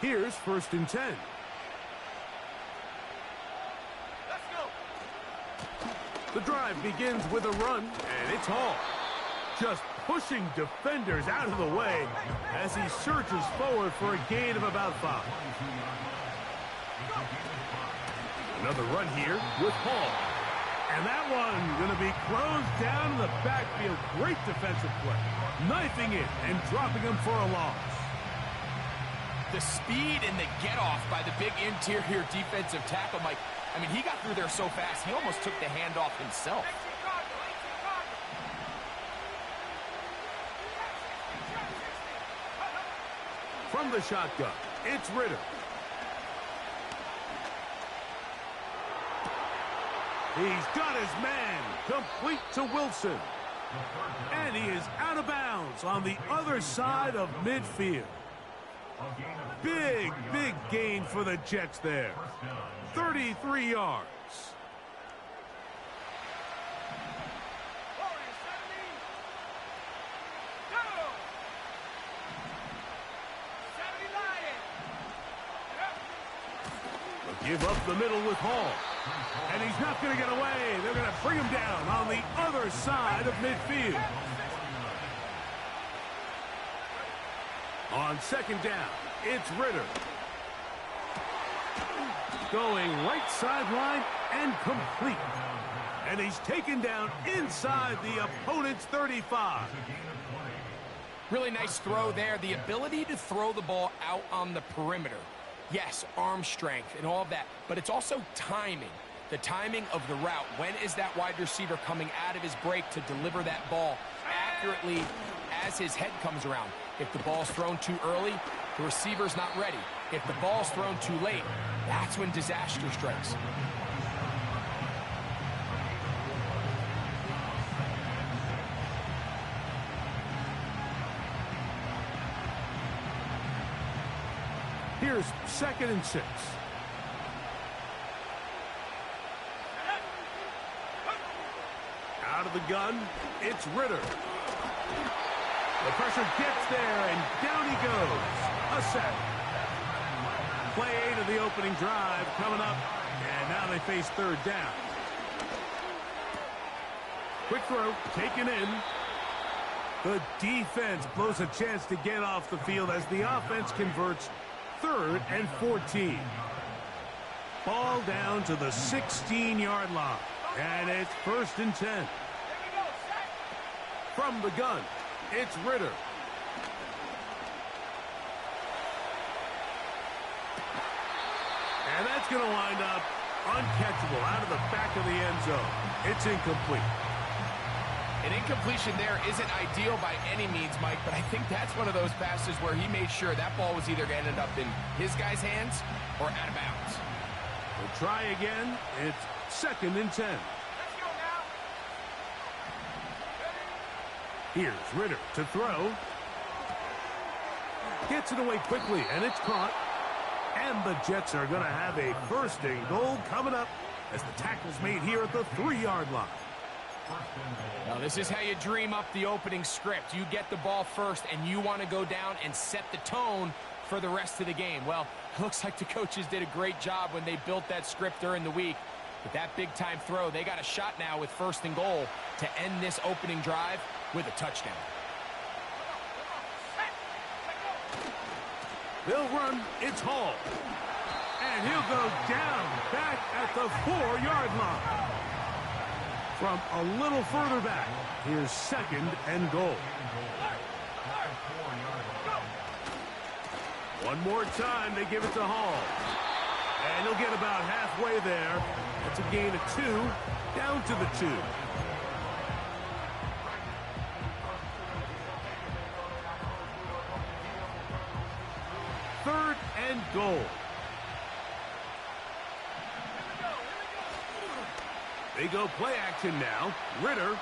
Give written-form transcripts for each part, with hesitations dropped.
Here's 1st and 10. Let's go. The drive begins with a run, and it's Hall. Just pushing defenders out of the way as he surges forward for a gain of about 5. Another run here with Hall. And that one going to be closed down in the backfield. Great defensive play. Knifing it and dropping him for a loss. The speed and the get-off by the big interior defensive tackle, Mike. I mean, he got through there so fast, he almost took the handoff himself. From the shotgun, it's Ridder. He's got his man, complete to Wilson. And he is out of bounds on the other side of midfield. Big gain for the Jets there. 33 yards. Give up the middle with Hall. And he's not going to get away. They're going to bring him down on the other side of midfield. On 2nd down, it's Ridder. Going right sideline and complete. And he's taken down inside the opponent's 35. Really nice throw there. The ability to throw the ball out on the perimeter. Yes, arm strength and all of that, but it's also timing. The timing of the route. When is that wide receiver coming out of his break to deliver that ball accurately as his head comes around? If the ball's thrown too early, the receiver's not ready. If the ball's thrown too late, that's when disaster strikes. Here's 2nd and 6. Out of the gun, it's Ridder. The pressure gets there, and down he goes. A sack. Play 8 of the opening drive coming up, and now they face 3rd down. Quick throw, taken in. The defense blows a chance to get off the field as the offense converts 3rd and 14. Ball down to the 16-yard line. And it's 1st and 10. From the gun, it's Ridder. And that's going to wind up uncatchable out of the back of the end zone. It's incomplete. An incompletion there isn't ideal by any means, Mike, but I think that's one of those passes where he made sure that ball was either going to end up in his guy's hands or out of bounds. We'll try again. It's 2nd and 10. Here's Ridder to throw. Gets it away quickly, and it's caught. And the Jets are going to have a 1st and goal coming up as the tackle's made here at the 3-yard line. Now, this is how you dream up the opening script. You get the ball first, and you want to go down and set the tone for the rest of the game. Well, it looks like the coaches did a great job when they built that script during the week. With that big-time throw, they got a shot now with 1st and goal to end this opening drive with a touchdown. They'll run. It's Hall. And he'll go down back at the 4-yard line. From a little further back, here's 2nd and goal. One more time, they give it to Hall. And he'll get about halfway there. That's a gain of 2, down to the 2. Third and goal. They go play action now. Ridder.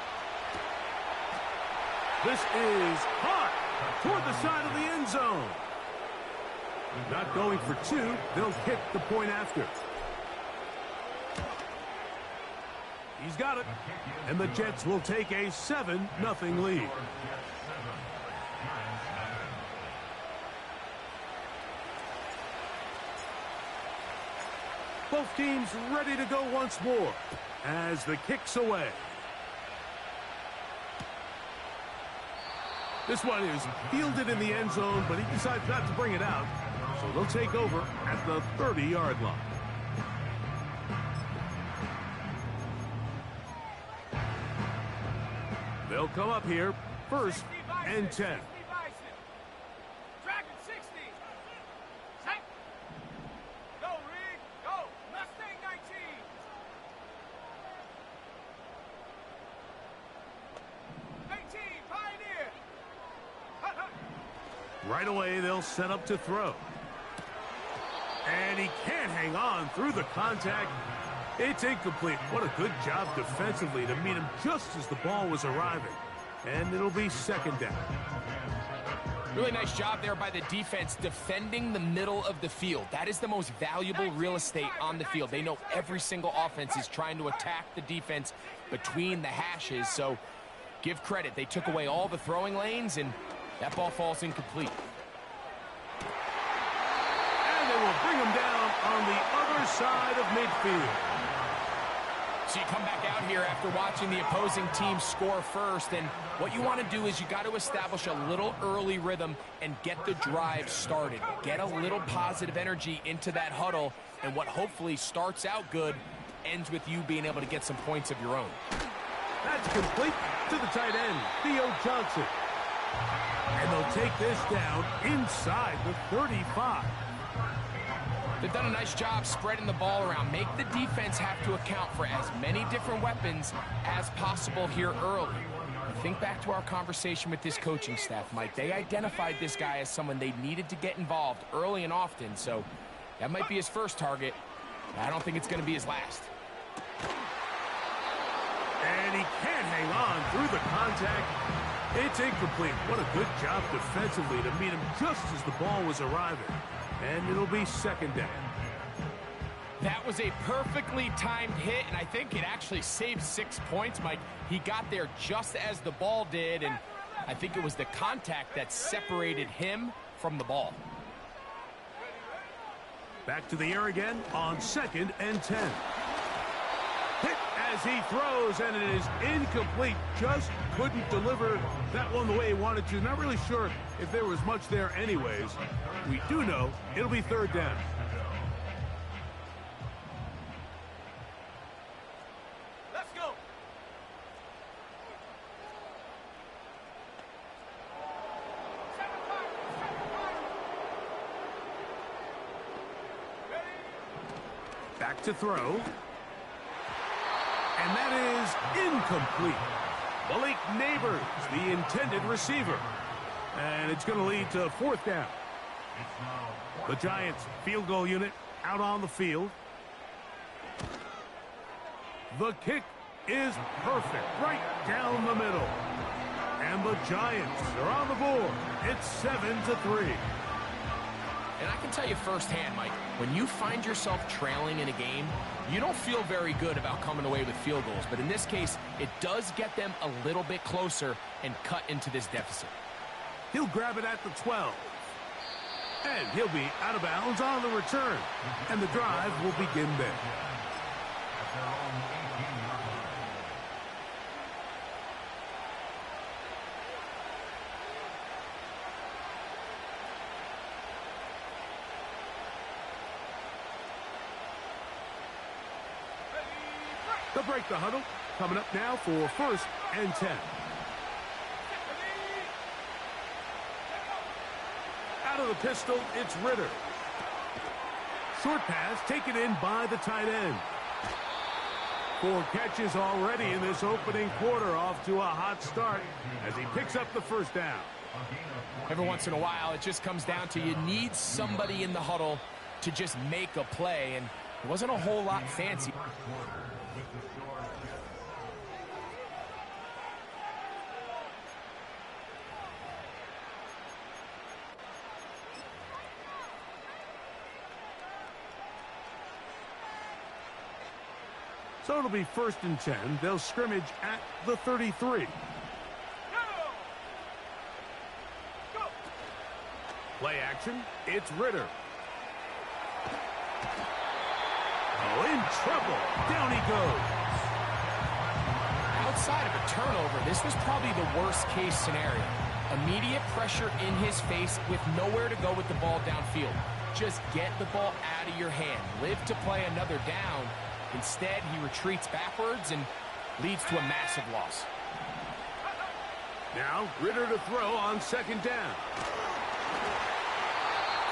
This is hot toward the side of the end zone. Not going for 2. They'll kick the point after. He's got it. And the Jets will take a 7-0 lead. Both teams ready to go once more as the kick's away. This one is fielded in the end zone, but he decides not to bring it out. So they'll take over at the 30-yard line. They'll come up here, 1st and 10. Dragon 60. Set. Go, Reed. Go. Mustang 19. Pioneer. Hut, hut. Right away, they'll set up to throw. And he can't hang on through the contact. It's incomplete. What a good job defensively to meet him just as the ball was arriving. And it'll be 2nd down. Really nice job there by the defense defending the middle of the field. That is the most valuable real estate on the field. They know every single offense is trying to attack the defense between the hashes. So give credit. They took away all the throwing lanes, and that ball falls incomplete. And they will bring him down on the other side of midfield. So you come back out here after watching the opposing team score first, and what you want to do is you got to establish a little early rhythm and get the drive started. Get a little positive energy into that huddle, and what hopefully starts out good ends with you being able to get some points of your own. That's complete to the tight end, Theo Johnson. And they'll take this down inside the 35. They've done a nice job spreading the ball around. Make the defense have to account for as many different weapons as possible here early. Think back to our conversation with this coaching staff, Mike. They identified this guy as someone they needed to get involved early and often, so that might be his first target. I don't think it's going to be his last. And he can't hang on through the contact. It's incomplete. What a good job defensively to meet him just as the ball was arriving. And it'll be 2nd down. That was a perfectly timed hit, and I think it actually saved 6 points, Mike. He got there just as the ball did, and I think it was the contact that separated him from the ball. Back to the air again on 2nd and 10. Hit as he throws, and it is incomplete. Just couldn't deliver that one the way he wanted to. Not really sure if there was much there anyways. We do know it'll be 3rd down. Let's go. Back to throw. And that is incomplete. Malik Neighbors, the intended receiver. And it's going to lead to 4th down. The Giants field goal unit out on the field. The kick is perfect, right down the middle. And the Giants are on the board. It's 7-3. And I can tell you firsthand, Mike, when you find yourself trailing in a game, you don't feel very good about coming away with field goals. But in this case, it does get them a little bit closer and cut into this deficit. He'll grab it at the 12. And he'll be out of bounds on the return. And the drive will begin there. They'll break the huddle. Coming up now for 1st and 10. Out of the pistol, it's Ritter. Short pass taken in by the tight end. 4 catches already in this opening quarter, off to a hot start as he picks up the 1st down. Every once in a while, it just comes down to you need somebody in the huddle to just make a play, and it wasn't a whole lot fancy. So it'll be 1st and 10. They'll scrimmage at the 33. Go. Play action. It's Ritter. Oh, in trouble. Down he goes. Outside of a turnover, this was probably the worst-case scenario. Immediate pressure in his face with nowhere to go with the ball downfield. Just get the ball out of your hand. Live to play another down. Instead, he retreats backwards and leads to a massive loss. Now, Ritter to throw on second down.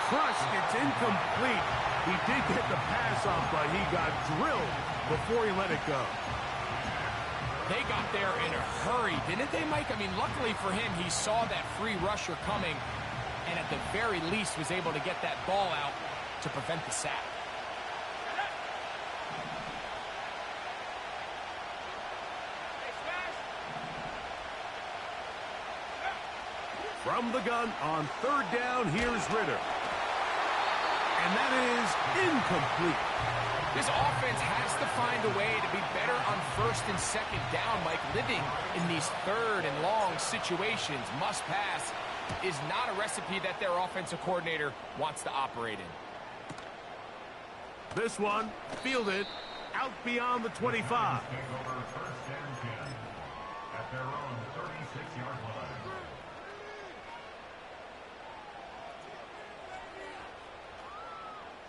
Crushed, it's incomplete. He did get the pass off, but he got drilled before he let it go. They got there in a hurry, didn't they, Mike? I mean, luckily for him, he saw that free rusher coming, and at the very least was able to get that ball out to prevent the sack. From the gun on third down, here's Ritter. And that is incomplete. This offense has to find a way to be better on first and second down, Mike. Living in these third and long situations, must pass, is not a recipe that their offensive coordinator wants to operate in. This one, fielded, out beyond the 25. At their own 36-yard line.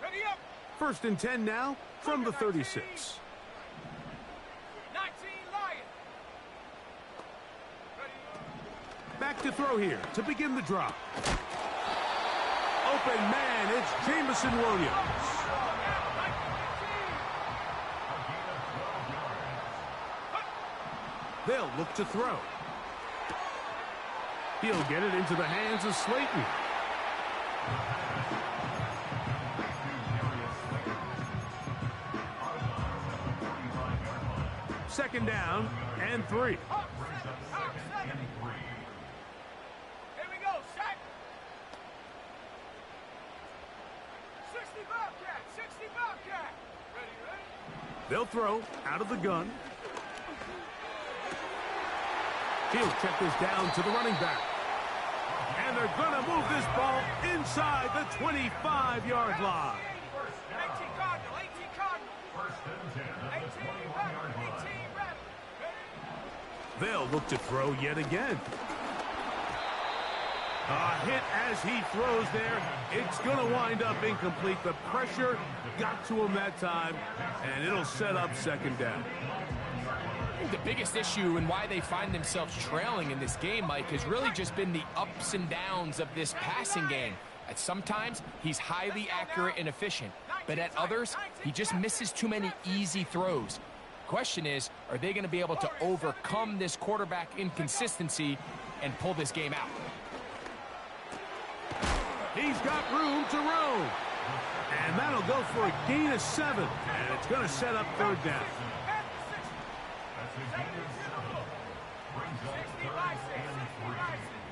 Ready up. First and 10 now from the 36. 19 Lion. Ready. Back to throw here to begin the drop. Open man, it's Jameson Williams. They'll look to throw. He'll get it into the hands of Slayton. Second down and 3. Here we go, sack. 60 Bobcat, 60 Bobcat. Ready, ready. They'll throw out of the gun. He'll check this down to the running back. And they're going to move this ball inside the 25-yard line. 18 Cardinal, 18 Cardinal. First and 10 at the 18 21-yard Rabbit, line. 18 Rabbit. Ready. They'll look to throw yet again. A hit as he throws there. It's going to wind up incomplete. The pressure got to him that time, and it'll set up second down. I think the biggest issue and why they find themselves trailing in this game, Mike, has really just been the ups and downs of this passing game. At sometimes, he's highly accurate and efficient, but at others, he just misses too many easy throws. Question is, are they going to be able to overcome this quarterback inconsistency and pull this game out? He's got room to roam. And that'll go for a gain of 7. And it's going to set up third down. That's a gain of 7. Brings up 60 third license, and 60 3. license.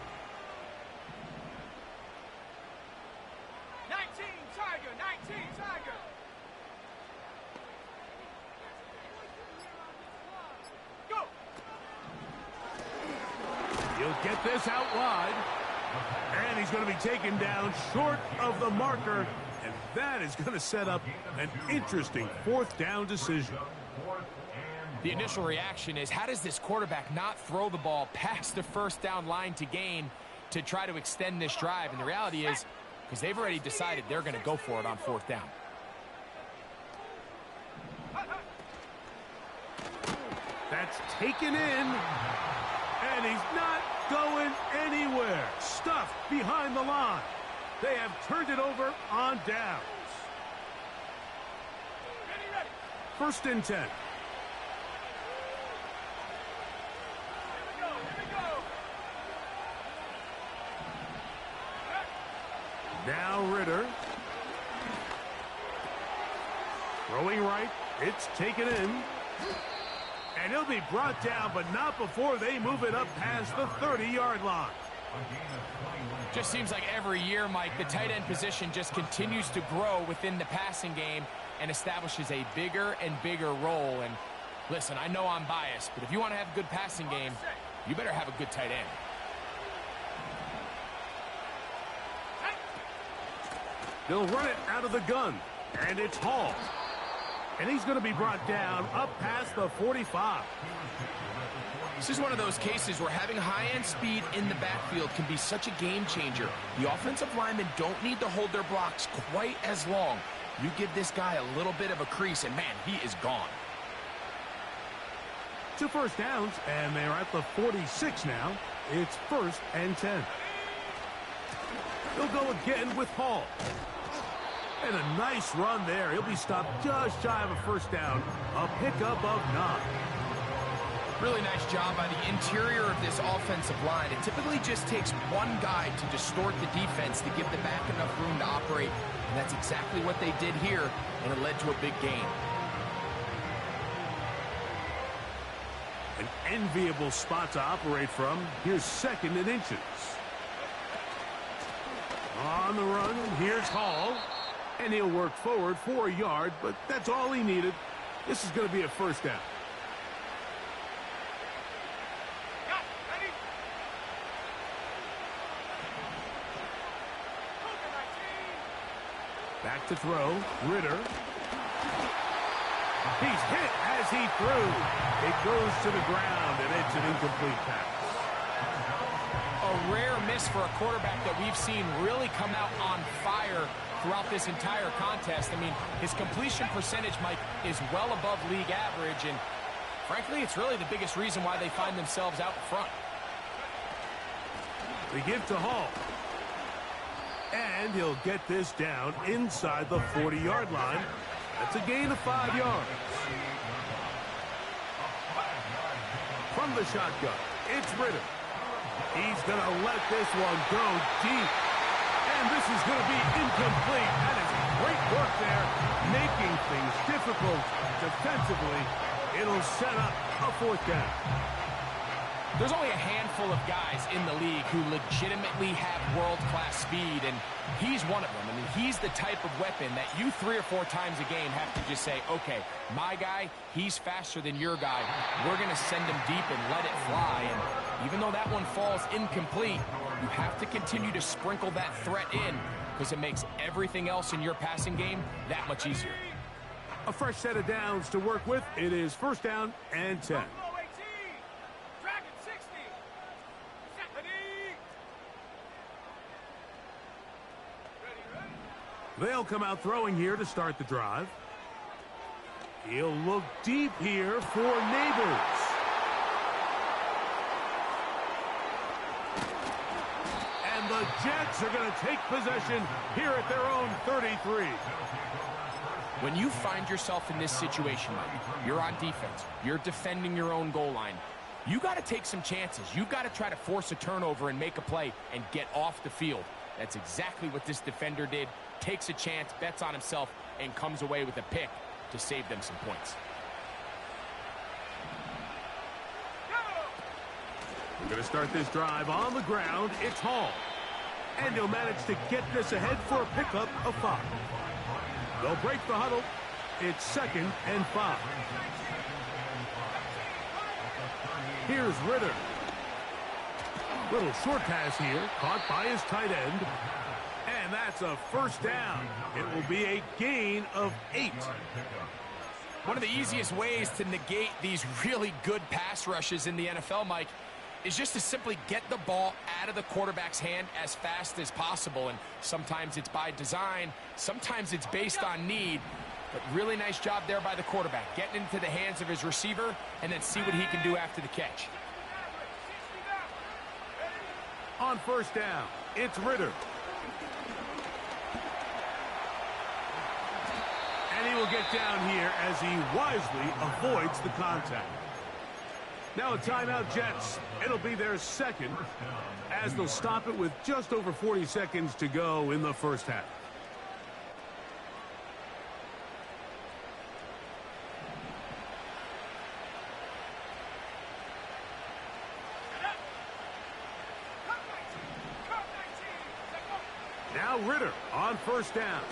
19 Tiger, 19 Tiger. Go. He'll get this out wide. And he's going to be taken down short of the marker. And that is going to set up an interesting fourth down decision. The initial reaction is, how does this quarterback not throw the ball past the first down line to gain to try to extend this drive? And the reality is, because they've already decided they're going to go for it on fourth down. That's taken in. And he's not going anywhere. Stuffed behind the line. They have turned it over on downs. Ready, ready. First and 10. Here we go, here we go. Now Ritter. Throwing right. It's taken in. And he'll be brought down, but not before they move it up past the 30-yard line. Just seems like every year, Mike, the tight end position just continues to grow within the passing game and establishes a bigger and bigger role. And listen, I know I'm biased, but if you want to have a good passing game, you better have a good tight end. They'll run it out of the gun, and it's Hall. And he's going to be brought down up past the 45. This is one of those cases where having high-end speed in the backfield can be such a game changer. The offensive linemen don't need to hold their blocks quite as long. You give this guy a little bit of a crease, and man, he is gone. 2 first downs, and they're at the 46 now. It's 1st and 10. He'll go again with Hall. And a nice run there. He'll be stopped just shy of a 1st down. A pickup of 9. Really nice job by the interior of this offensive line. It typically just takes one guy to distort the defense to give the back enough room to operate. And that's exactly what they did here, and it led to a big gain. An enviable spot to operate from. Here's 2nd and inches. On the run, here's Hall. And he'll work forward for a yard, but that's all he needed. This is going to be a 1st down. Back to throw. Ritter. He's hit as he threw. It goes to the ground, and it's an incomplete pass. A rare miss for a quarterback that we've seen really come out on fire throughout this entire contest. I mean, his completion percentage, Mike, is well above league average, and frankly, it's really the biggest reason why they find themselves out front. They give to Hall. And he'll get this down inside the 40-yard line. That's a gain of 5 yards. From the shotgun, it's Ritter. He's going to let this one go deep. And this is going to be incomplete. That is great work there, making things difficult defensively. It'll set up a 4th down. There's only a handful of guys in the league who legitimately have world-class speed, and he's one of them. I mean, he's the type of weapon that you 3 or 4 times a game have to just say, okay, my guy, he's faster than your guy. We're going to send him deep and let it fly. And even though that one falls incomplete, you have to continue to sprinkle that threat in because it makes everything else in your passing game that much easier. A fresh set of downs to work with. It is 1st down and 10. They'll come out throwing here to start the drive. He'll look deep here for Neighbors. And the Jets are going to take possession here at their own 33. When you find yourself in this situation, Mike, you're on defense, you're defending your own goal line, you got to take some chances. You've got to try to force a turnover and make a play and get off the field. That's exactly what this defender did. Takes a chance, bets on himself, and comes away with a pick to save them some points. We're going to start this drive on the ground. It's Hall. And he'll manage to get this ahead for a pickup of 5. They'll break the huddle. It's 2nd and 5. Here's Ritter. Little short pass here, caught by his tight end. And that's a 1st down. It will be a gain of 8. One of the easiest ways to negate these really good pass rushes in the NFL, Mike, is just to simply get the ball out of the quarterback's hand as fast as possible. And sometimes it's by design, sometimes it's based on need. But really nice job there by the quarterback, getting into the hands of his receiver and then see what he can do after the catch. On 1st down, it's Ritter. And he will get down here as he wisely avoids the contact. Now a timeout, Jets. It'll be their 2nd as they'll stop it with just over 40 seconds to go in the 1st half. Now Ritter on 1st down.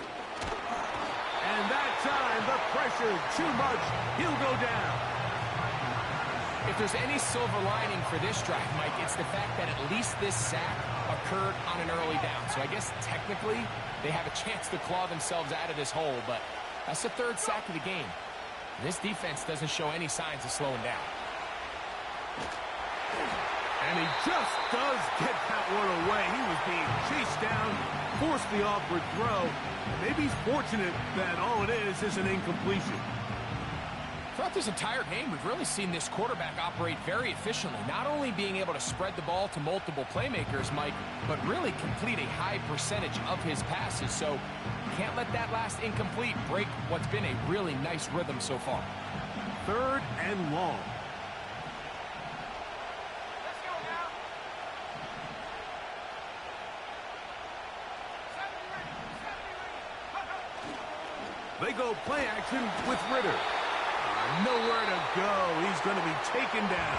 And that time, the pressure too much. He'll go down. If there's any silver lining for this drive, Mike, it's the fact that at least this sack occurred on an early down. So I guess technically they have a chance to claw themselves out of this hole, but that's the 3rd sack of the game. This defense doesn't show any signs of slowing down. And he just does get that one away. He was being chased down, forced the awkward throw. Maybe he's fortunate that all it is an incompletion. Throughout this entire game, we've really seen this quarterback operate very efficiently, not only being able to spread the ball to multiple playmakers, Mike, but really complete a high percentage of his passes. So can't let that last incomplete break what's been a really nice rhythm so far. 3rd and long. Let's go now. 70 ready. 70 ready. They go play action with Ritter. Nowhere to go. He's going to be taken down.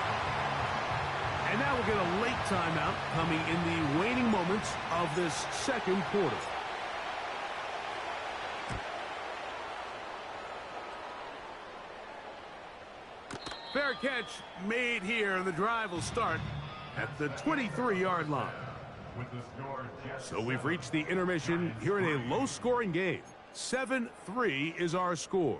And now we'll get a late timeout coming in the waning moments of this second quarter. Fair catch made here. The drive will start at the 23-yard line. With the score, Jets So we've reached the intermission here in a low-scoring game. 7-3 is our score.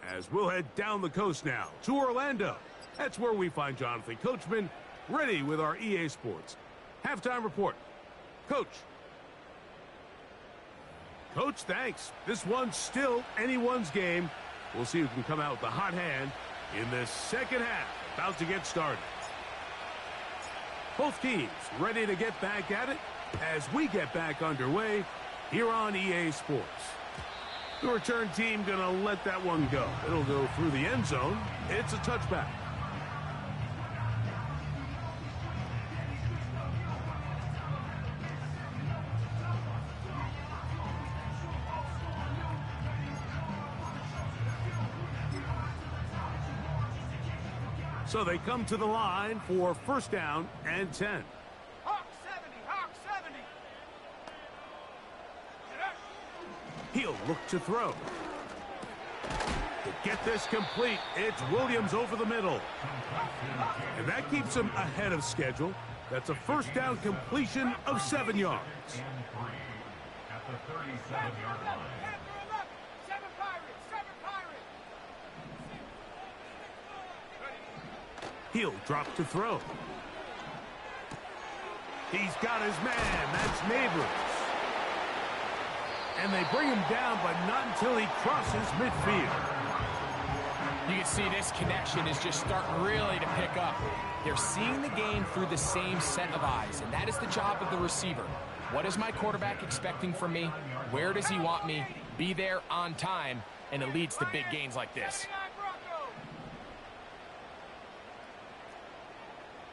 As we'll head down the coast now to Orlando. That's where we find Jonathan Coachman ready with our EA Sports halftime report. Coach. Coach, thanks. This one's still anyone's game. We'll see who can come out with the hot hand in this second half. About to get started. Both teams ready to get back at it as we get back underway here on EA Sports. The return team going to let that one go. It'll go through the end zone. It's a touchback. So they come to the line for 1st down and 10. Hawk 70. Hawk 70. He'll look to throw. To get this complete, it's Williams over the middle. And that keeps him ahead of schedule. That's a 1st down completion of 7 yards. and 3 at the 37-yard line. Panther 11. 7 Pirates. 7 Pirates. He'll drop to throw. He's got his man. That's Neighbors. And they bring him down, but not until he crosses midfield. You can see this connection is just starting really to pick up. They're seeing the game through the same set of eyes, and that is the job of the receiver. What is my quarterback expecting from me? Where does he want me? Be there on time, and it leads to big gains like this. 79 Broncos.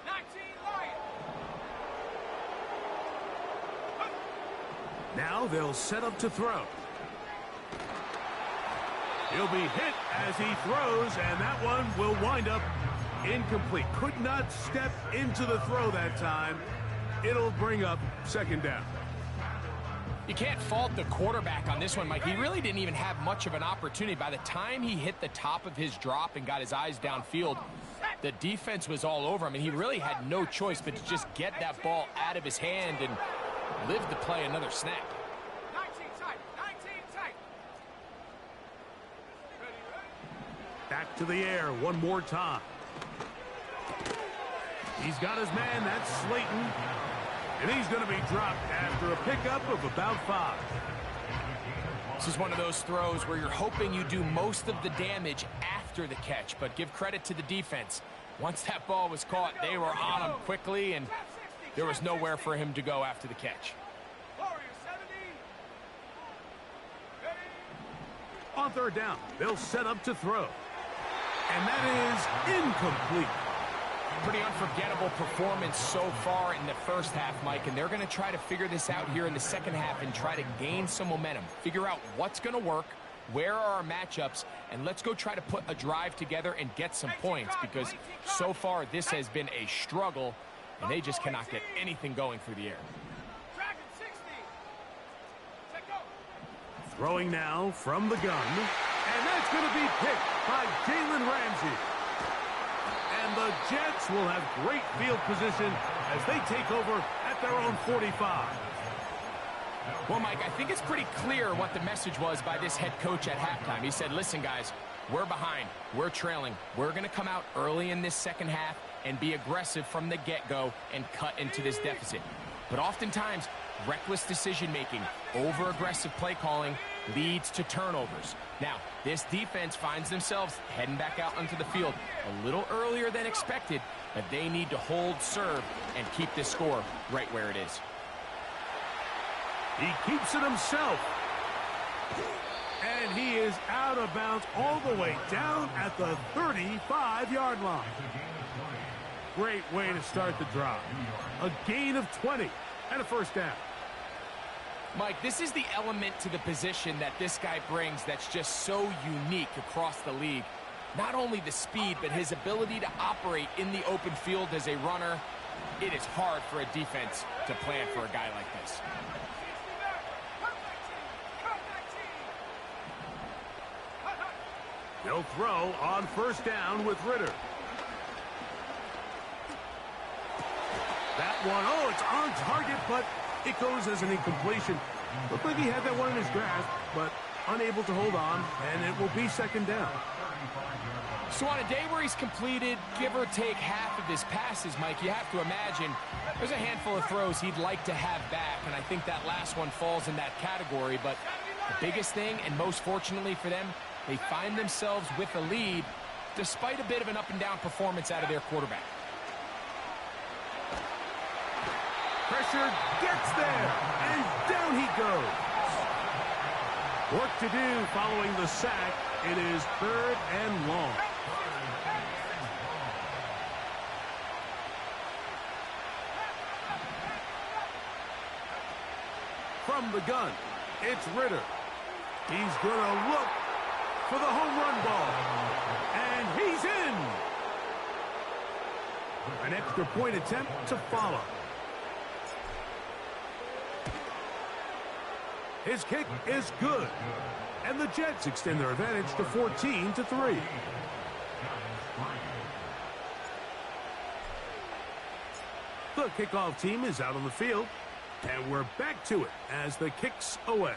19 Lions. Now they'll set up to throw. He'll be hit as he throws, and that one will wind up incomplete. Could not step into the throw that time. It'll bring up 2nd down. You can't fault the quarterback on this one, Mike. He really didn't even have much of an opportunity. By the time he hit the top of his drop and got his eyes downfield, the defense was all over him, and he really had no choice but to just get that ball out of his hand and live to play another snap. 19 tight. 19 tight. Ready, ready. Back to the air one more time. He's got his man. That's Slayton. And he's going to be dropped after a pickup of about 5. This is one of those throws where you're hoping you do most of the damage after the catch, but give credit to the defense. Once that ball was caught, they were on him quickly, and there was nowhere for him to go after the catch. Warriors 70. Ready. On 3rd down, they'll set up to throw. And that is incomplete. Pretty unforgettable performance so far in the first half, Mike, and they're going to try to figure this out here in the second half and try to gain some momentum. Figure out what's going to work, where are our matchups, and let's go try to put a drive together and get some points, because so far this has been a struggle, and they just cannot get anything going through the air. Dragon 60. Check go. Throwing now from the gun. And that's going to be picked by Jalen Ramsey. And the Jets will have great field position as they take over at their own 45. Well, Mike, I think it's pretty clear what the message was by this head coach at halftime. He said, listen, guys, we're behind, we're trailing. We're going to come out early in this second half and be aggressive from the get-go and cut into this deficit. But oftentimes, reckless decision-making, over-aggressive play calling leads to turnovers. Now, this defense finds themselves heading back out onto the field a little earlier than expected, but they need to hold serve and keep this score right where it is. He keeps it himself. And he is out of bounds all the way down at the 35-yard line. Great way to start the drive. A gain of 20 and a first down. Mike, this is the element to the position that this guy brings that's just so unique across the league. Not only the speed, but his ability to operate in the open field as a runner. It is hard for a defense to plan for a guy like this. They'll throw on first down with Ritter. That one, oh, it's on target, but it goes as an incompletion. Looked like he had that one in his grasp, but unable to hold on, and it will be second down. So on a day where he's completed, give or take half of his passes, Mike, you have to imagine there's a handful of throws he'd like to have back, and I think that last one falls in that category. But the biggest thing, and most fortunately for them, they find themselves with a lead despite a bit of an up-and-down performance out of their quarterback. Pressure gets there, and down he goes. Work to do following the sack. It is third and long. From the gun, it's Ritter. He's going to look for the home run ball. And he's in. An extra point attempt to follow. His kick is good. And the Jets extend their advantage to 14-3. The kickoff team is out on the field. And we're back to it as the kick's away.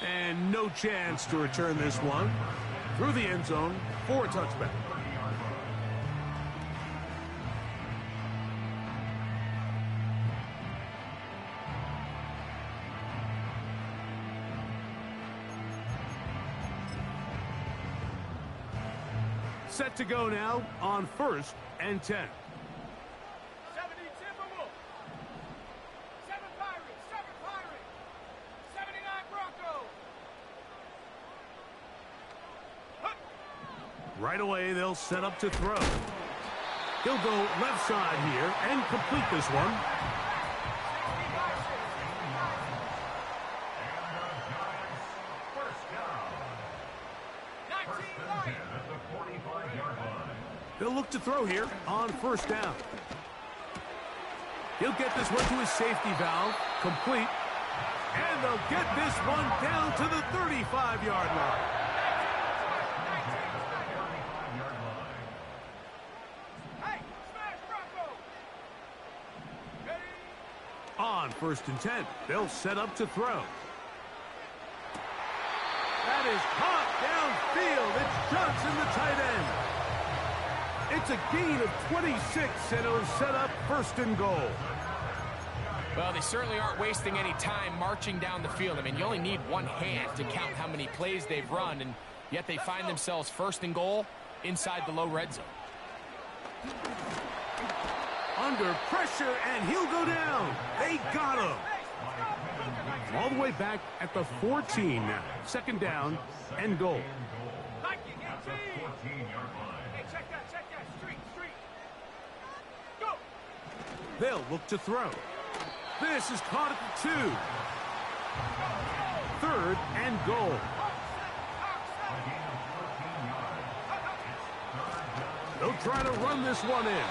And no chance to return this one through the end zone for a touchback. Set to go now on first and 10. 70 Timberwolves. 7 Pirates. 7 Pirates. 79 Broncos. Right away, they'll set up to throw. He'll go left side here and complete this one. They'll look to throw here on first down. He'll get this one to his safety valve, complete. And they'll get this one down to the 35-yard line. Hey, smash Bronco. On first and 10, they'll set up to throw. That is caught downfield. It's Johnson, the tight end. It's a gain of 26, and it'll set up first and goal. Well, they certainly aren't wasting any time marching down the field. I mean, you only need one hand to count how many plays they've run, and yet they find themselves first and goal inside the low red zone. Under pressure, and he'll go down. They got him. All the way back at the 14 now. Second down and goal. They'll look to throw. This is caught at the 2. Third and goal. They'll try to run this one in.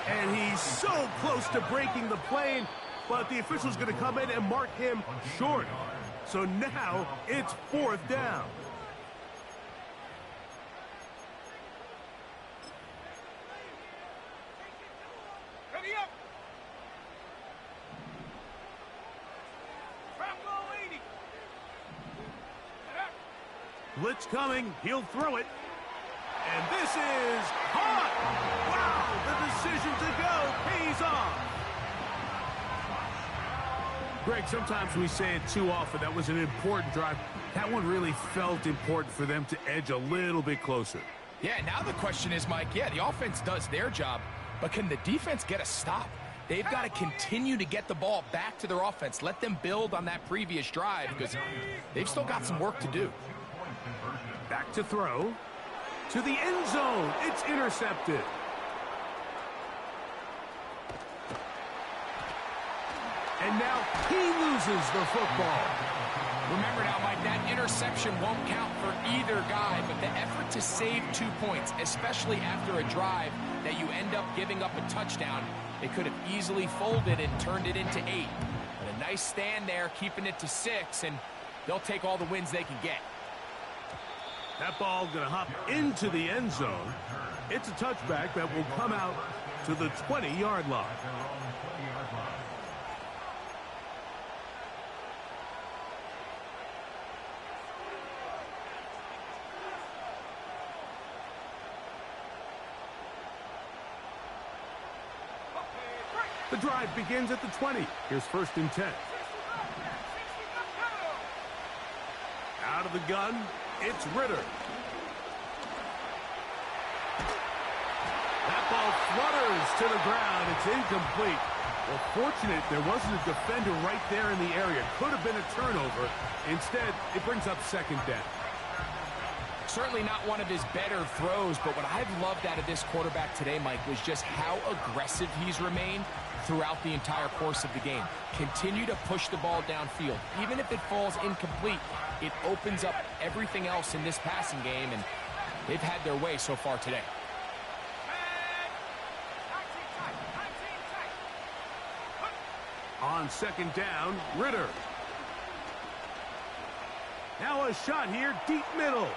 And he's so close to breaking the plane, but the official's going to come in and mark him short. So now it's fourth down. Blitz coming. He'll throw it. And this is hot. Wow, the decision to go pays off. Greg, sometimes we say it too often. That was an important drive. That one really felt important for them to edge a little bit closer. Yeah, now the question is, Mike, yeah, the offense does their job, but can the defense get a stop? They've got to continue to get the ball back to their offense. Let them build on that previous drive because they've still got some work to do. Back to throw. To the end zone. It's intercepted. And now he loses the football. Remember now, Mike, that interception won't count for either guy, but the effort to save 2 points, especially after a drive that you end up giving up a touchdown, they could have easily folded and turned it into 8. But a nice stand there, keeping it to 6, and they'll take all the wins they can get. That ball going to hop into the end zone. It's a touchback that will come out to the 20-yard line. The drive begins at the 20. Here's 1st and 10. Out of the gun, it's Ritter. That ball flutters to the ground. It's incomplete. Well, fortunate there wasn't a defender right there in the area. Could have been a turnover. Instead, it brings up 2nd down. Certainly not one of his better throws, but what I've loved out of this quarterback today, Mike, was just how aggressive he's remained throughout the entire course of the game. Continue to push the ball downfield. Even if it falls incomplete, it opens up everything else in this passing game, and they've had their way so far today. On 2nd down, Ritter. Now a shot here, deep middle.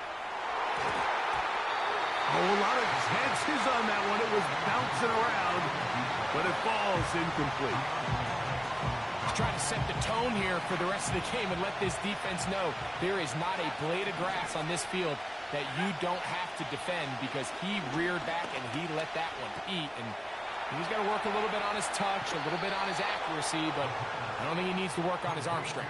A whole lot of chances on that one. It was bouncing around, but it falls incomplete. He's trying to set the tone here for the rest of the game and let this defense know there is not a blade of grass on this field that you don't have to defend, because he reared back and he let that one eat. And he's got to work a little bit on his touch, a little bit on his accuracy, but I don't think he needs to work on his arm strength.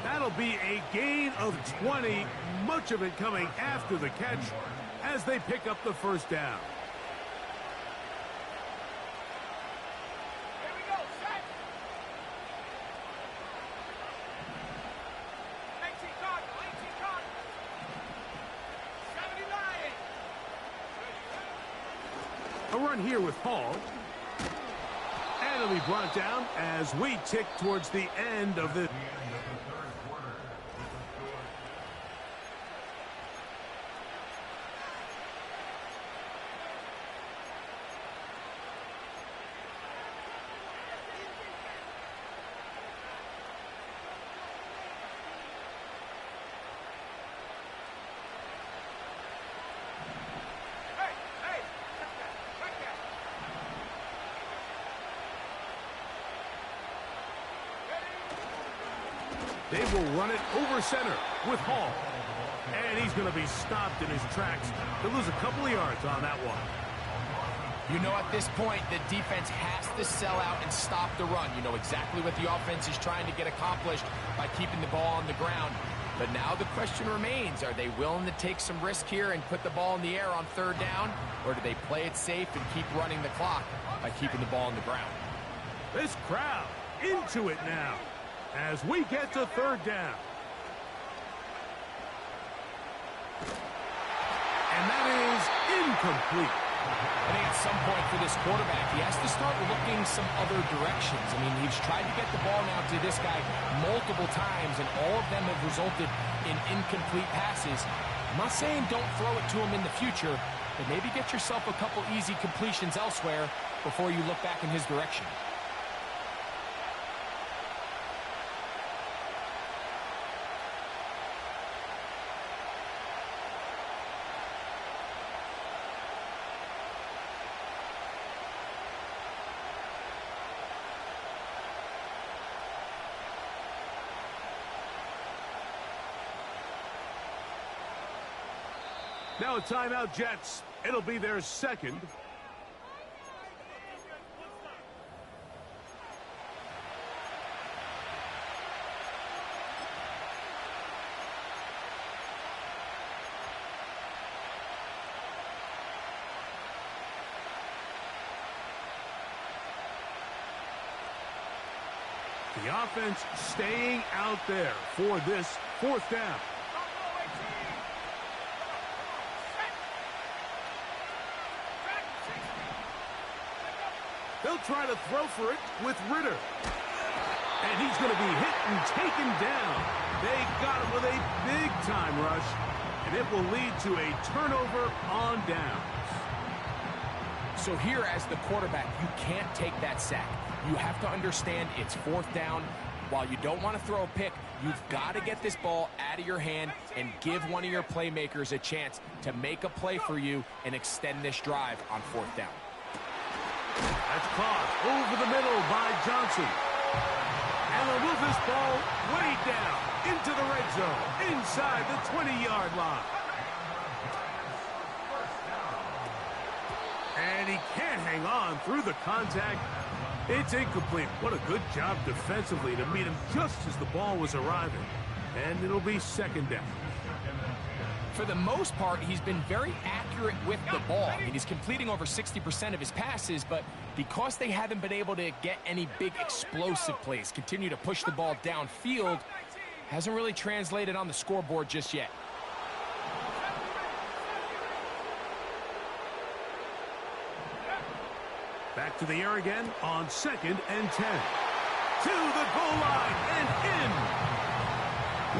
That'll be a gain of 20, much of it coming after the catch as they pick up the 1st down. Here we go, set. 18 Cardinal, 18 Cardinal. 79. A run here with Hall. And it'll be brought down as we tick towards the end of the... They will run it over center with Hall. And he's going to be stopped in his tracks. He'll lose a couple of yards on that one. You know, at this point, the defense has to sell out and stop the run. You know exactly what the offense is trying to get accomplished by keeping the ball on the ground. But now the question remains, are they willing to take some risk here and put the ball in the air on 3rd down? Or do they play it safe and keep running the clock by keeping the ball on the ground? This crowd into it now as we get to 3rd down. And that is incomplete. I think at some point for this quarterback, he has to start looking some other directions. I mean, he's tried to get the ball now to this guy multiple times, and all of them have resulted in incomplete passes. I'm not saying don't throw it to him in the future, but maybe get yourself a couple easy completions elsewhere before you look back in his direction. Now a timeout, Jets. It'll be their second. The offense staying out there for this fourth down. They'll try to throw for it with Ritter. And he's going to be hit and taken down. They got him with a big-time rush, and it will lead to a turnover on downs. So here as the quarterback, you can't take that sack. You have to understand it's fourth down. While you don't want to throw a pick, you've got to get this ball out of your hand and give one of your playmakers a chance to make a play for you and extend this drive on fourth down. That's caught over the middle by Johnson. And they'll move this ball way down into the red zone, inside the 20-yard line. And he can't hang on through the contact. It's incomplete. What a good job defensively to meet him just as the ball was arriving. And it'll be second down. For the most part, he's been very accurate with the ball. I mean, he's completing over 60% of his passes, but because they haven't been able to get any big explosive plays, continue to push the ball downfield, hasn't really translated on the scoreboard just yet. Back to the air again on 2nd and 10. To the goal line and in.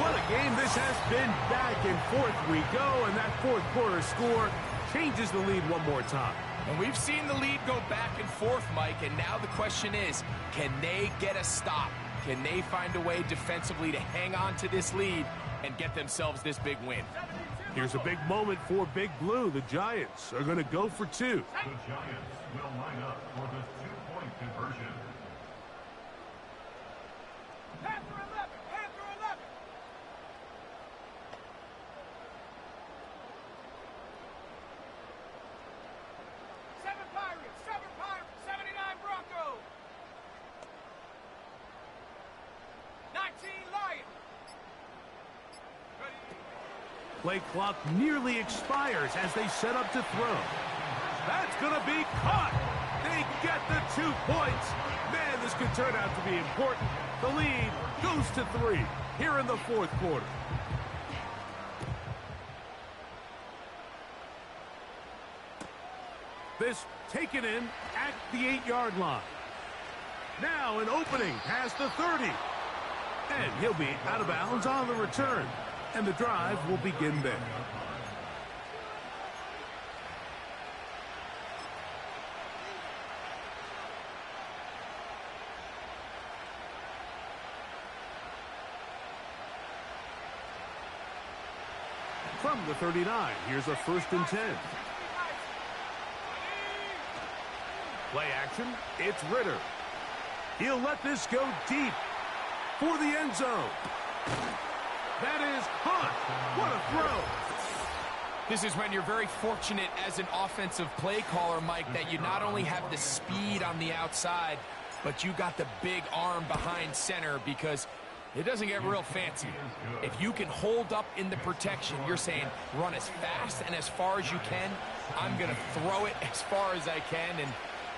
What a game this has been. Back and forth we go, and that fourth quarter score changes the lead one more time. And we've seen the lead go back and forth, Mike, and now the question is, can they get a stop? Can they find a way defensively to hang on to this lead and get themselves this big win? Here's a big moment for Big Blue. The Giants are going to go for two. The Giants will line up for the two-point conversion. Panther 11, Panther 11. Seven Pirates, 79 Broncos. 19 Lions. Play clock nearly expires as they set up to throw. That's going to be caught. They get the 2 points. Man, this could turn out to be important. The lead goes to 3 here in the fourth quarter. This taken in at the 8-yard line. Now an opening past the 30. And he'll be out of bounds on the return. And the drive will begin there. From the 39, here's a 1st and 10. Play action, it's Ritter. He'll let this go deep for the end zone. That is caught. What a throw. This is when you're very fortunate as an offensive play caller, Mike, that you not only have the speed on the outside, but you got the big arm behind center, because it doesn't get real fancy. If you can hold up in the protection, you're saying run as fast and as far as you can. I'm going to throw it as far as I can, and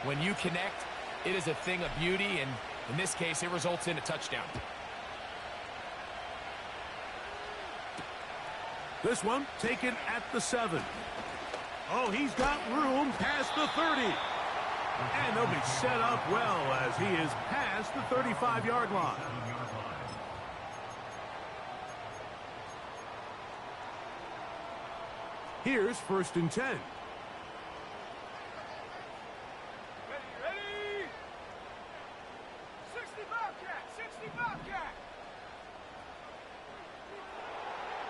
when you connect, it is a thing of beauty, and in this case, it results in a touchdown. This one taken at the 7. Oh, he's got room past the 30. And they'll be set up well as he is past the 35-yard line. Here's 1st and 10. Ready? 60 Bobcat, 60 Bobcat.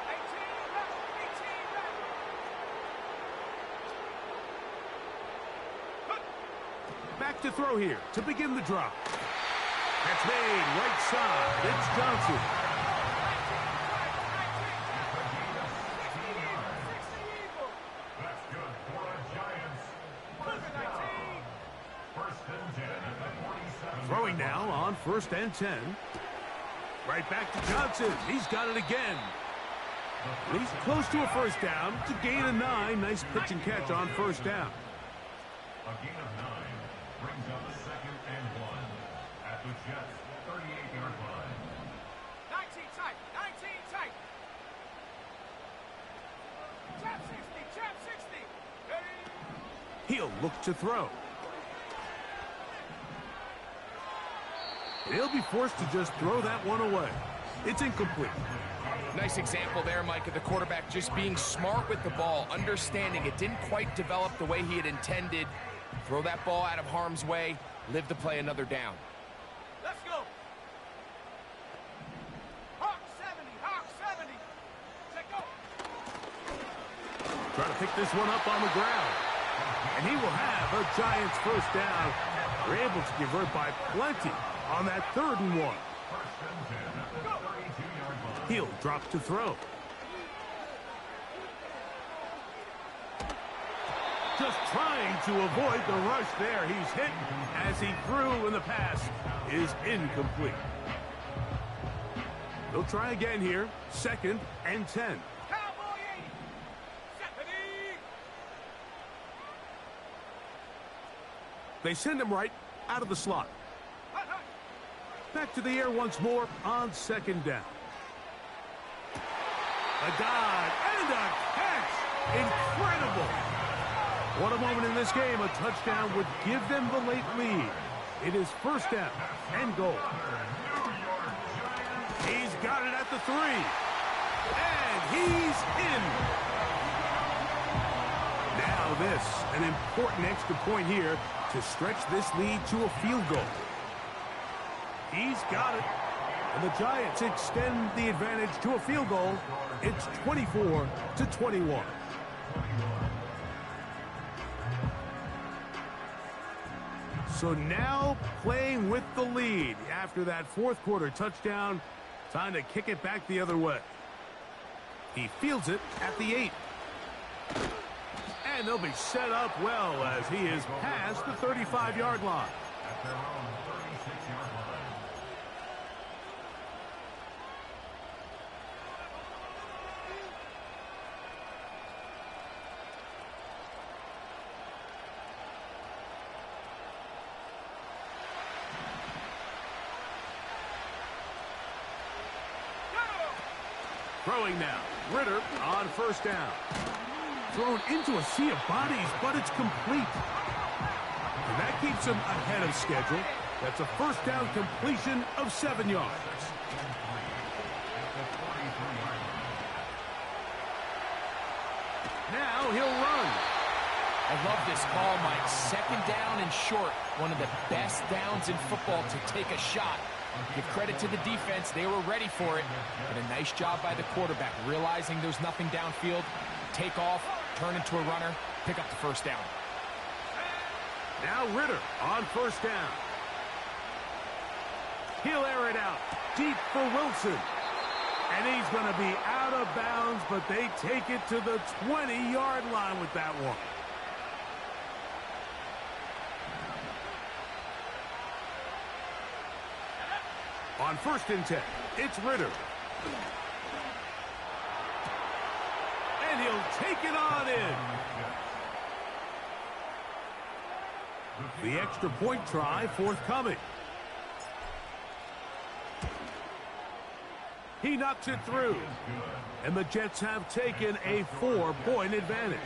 18 left, 18 left. Back to throw here to begin the drop. That's made right side. It's Johnson. 60 Eagles, 60 Eagles. on 1st and 10. Right back to Johnson. He's got it again. And he's close to a first down to gain a 9. Nice pitch and catch on 1st down. A gain of 9 brings up 2nd and 1 at the Jets' 38-yard line. 19 tight. 19 tight. Trap 60. Trap 60. Hey. He'll look to throw. He'll be forced to just throw that one away. It's incomplete. Nice example there, Mike, of the quarterback just being smart with the ball, understanding it didn't quite develop the way he had intended. Throw that ball out of harm's way, live to play another down. Let's go. Hawk 70. Hawk 70. Let go. Trying to pick this one up on the ground. And he will have a Giants first down. They're able to convert by plenty on that 3rd and 1. 1st and 10 at the 32-yard line. He'll drop to throw. Just trying to avoid the rush there. He's hit as he threw, and the pass is incomplete. They'll try again here. 2nd and 10. Cowboy 80. Set the knee. They send him right out of the slot. Hut, hut. Back to the air once more on 2nd down. A dive and a catch. Incredible. What a moment in this game. A touchdown would give them the late lead. It is 1st down and goal. He's got it at the 3. And he's in. Now this, an important extra point here to stretch this lead to a field goal. He's got it. And the Giants extend the advantage to a field goal. It's 24-21. So now playing with the lead after that 4th quarter touchdown. Time to kick it back the other way. He fields it at the 8. And they'll be set up well as he is past the 35-yard line. At their own 36-yard line. Throwing now. Ritter on 1st down. Thrown into a sea of bodies, but it's complete. And that keeps him ahead of schedule. That's a 1st down completion of 7 yards. Now he'll run. I love this call, Mike. 2nd down and short. One of the best downs in football to take a shot. Give credit to the defense. They were ready for it. But a nice job by the quarterback, realizing there's nothing downfield. Take off, turn into a runner, pick up the 1st down. Now Ritter on 1st down. He'll air it out deep for Wilson. And he's going to be out of bounds, but they take it to the 20-yard line with that one. On 1st and 10, it's Ritter. And he'll take it on in. The extra point try forthcoming. He knocks it through. And the Jets have taken a 4-point advantage.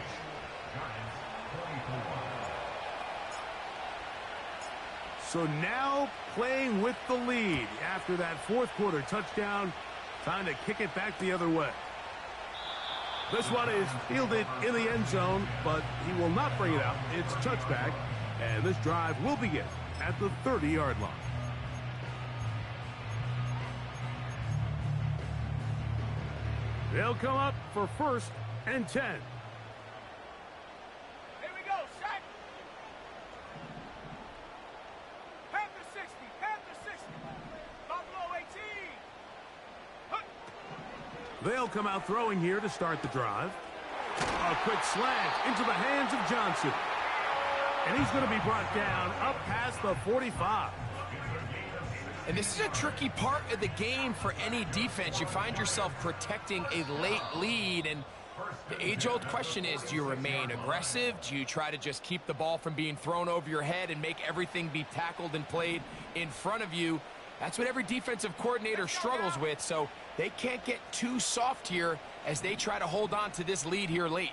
So now playing with the lead after that 4th quarter touchdown. Time to kick it back the other way. This one is fielded in the end zone, but he will not bring it out. It's touchback, and this drive will begin at the 30-yard line. They'll come up for 1st and 10. Here we go. Set. Panther 60. Panther 60. Buffalo 18. Hut. They'll come out throwing here to start the drive. A quick slant into the hands of Johnson. And he's going to be brought down up past the 45. And this is a tricky part of the game for any defense. You find yourself protecting a late lead, and the age-old question is, do you remain aggressive? Do you try to just keep the ball from being thrown over your head and make everything be tackled and played in front of you? That's what every defensive coordinator struggles with, so they can't get too soft here as they try to hold on to this lead here late.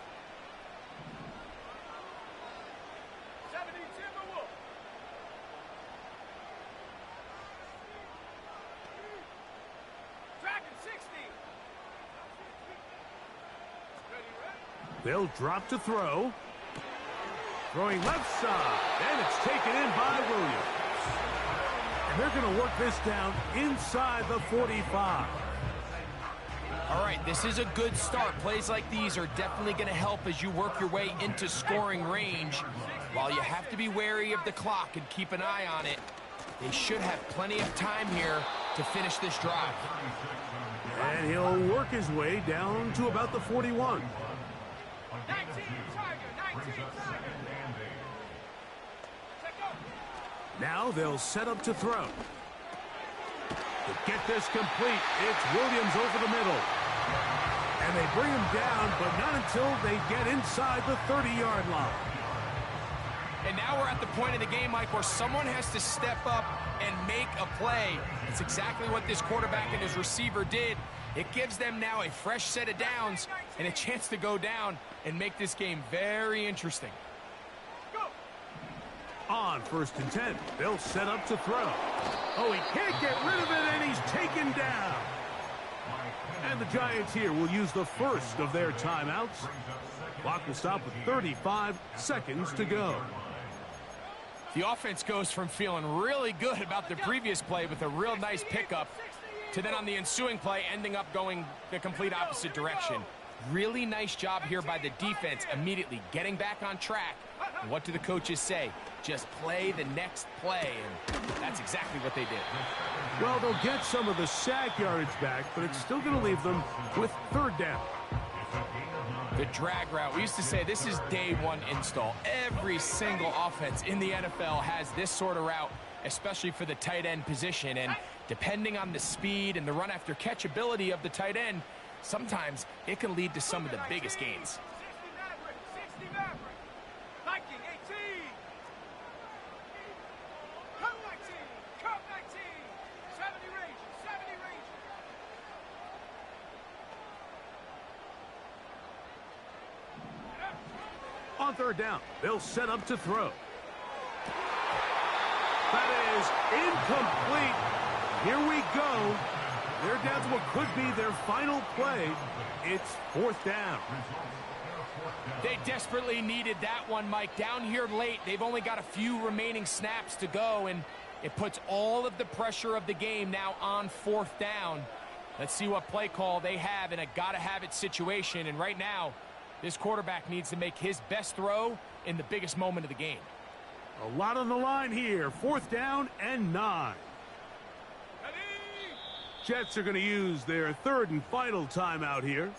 They'll drop to throw. Throwing left side, and it's taken in by Williams. And they're going to work this down inside the 45. All right, this is a good start. Plays like these are definitely going to help as you work your way into scoring range. While you have to be wary of the clock and keep an eye on it, they should have plenty of time here to finish this drive. And he'll work his way down to about the 41. 19, Tiger, 19, Tiger. Now they'll set up to throw. To get this complete, it's Williams over the middle. And they bring him down, but not until they get inside the 30-yard line. And now we're at the point of the game, Mike, where someone has to step up and make a play. It's exactly what this quarterback and his receiver did. It gives them now a fresh set of downs and a chance to go down and make this game very interesting. On 1st and 10, they'll set up to throw. Oh, he can't get rid of it, and he's taken down. And the Giants here will use the first of their timeouts. Clock will stop with 35 seconds to go. The offense goes from feeling really good about the previous play with a real nice pickup to then on the ensuing play ending up going the complete opposite direction. Really nice job here by the defense immediately getting back on track. And what do the coaches say? Just play the next play, and that's exactly what they did. Well, they'll get some of the sack yardage back, but it's still going to leave them with 3rd down. The drag route. We used to say this is day one install. Every single offense in the NFL has this sort of route, especially for the tight end position. And depending on the speed and the run after catch ability of the tight end, sometimes it can lead to some of the biggest gains. 60 Maverick. Viking 18. Come 19. Come 19. 70 Rangers. 70 Rangers. On 3rd down, they'll set up to throw. That is incomplete. Here we go. They're down to what could be their final play. It's 4th down. They desperately needed that one, Mike. Down here late, they've only got a few remaining snaps to go, and it puts all of the pressure of the game now on 4th down. Let's see what play call they have in a gotta-have-it situation, and right now, this quarterback needs to make his best throw in the biggest moment of the game. A lot on the line here. 4th down and 9. Jets are going to use their 3rd and final timeout here,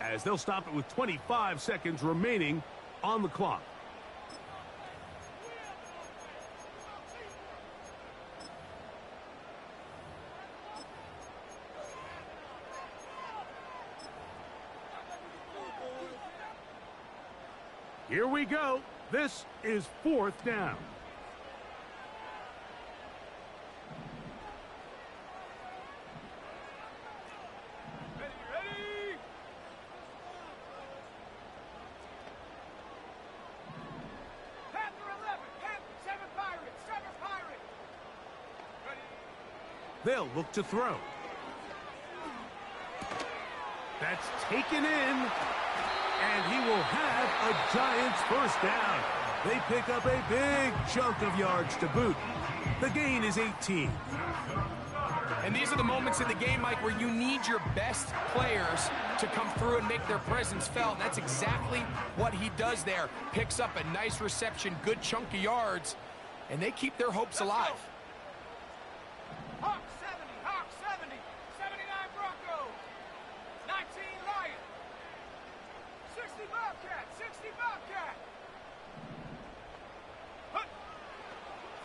as they'll stop it with 25 seconds remaining on the clock. Here we go. This is 4th down. Ready. Panther 11. Panther 7 Pirates. 7 Pirates. Ready. They'll look to throw. That's taken in. And he will have a Giants 1st down. They pick up a big chunk of yards to boot. The gain is 18. And these are the moments in the game, Mike, where you need your best players to come through and make their presence felt. And that's exactly what he does there. Picks up a nice reception, good chunk of yards, and they keep their hopes alive. Hawk 70. Hawk 70. 79 Broncos. 19 Lions. 60 Bobcat. 60 Bobcat.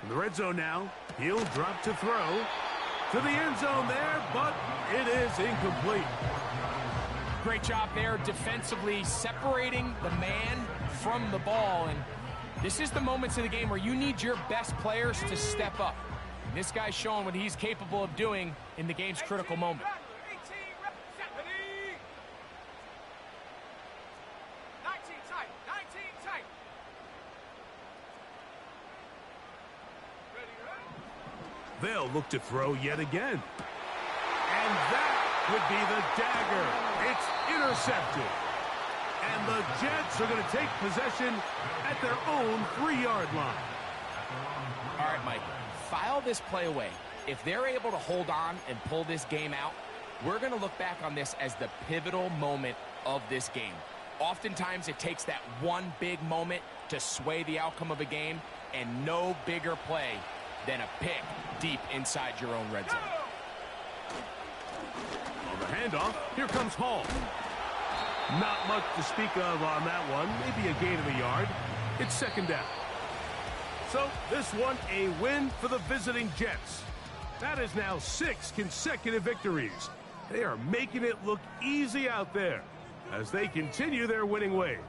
In the red zone now, he'll drop to throw. To the end zone there, but it is incomplete. Great job there defensively, separating the man from the ball. And this is the moments of the game where you need your best players to step up. And this guy's showing what he's capable of doing in the game's critical moment. 18, 70. 19 tight, 19 tight. Ready, They'll look to throw yet again. And that would be the dagger. It's intercepted. And the Jets are going to take possession at their own 3-yard line. All right, Mike, file this play away. If they're able to hold on and pull this game out, we're going to look back on this as the pivotal moment of this game. Oftentimes, it takes that one big moment to sway the outcome of a game, and no bigger play than a pick deep inside your own red zone. On the handoff, here comes Hall. Not much to speak of on that one. Maybe a gain of a yard. It's second down. So this one a win for the visiting Jets. That is now 6 consecutive victories. They are making it look easy out there as they continue their winning ways.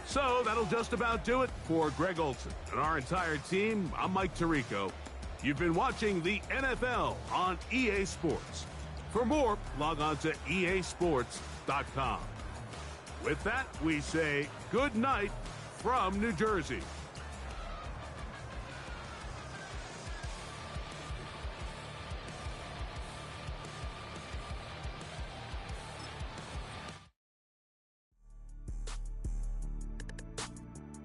So that'll just about do it for Greg Olsen and our entire team. I'm Mike Tirico. You've been watching the NFL on EA Sports. For more, log on to easports.com. With that, we say good night from New Jersey.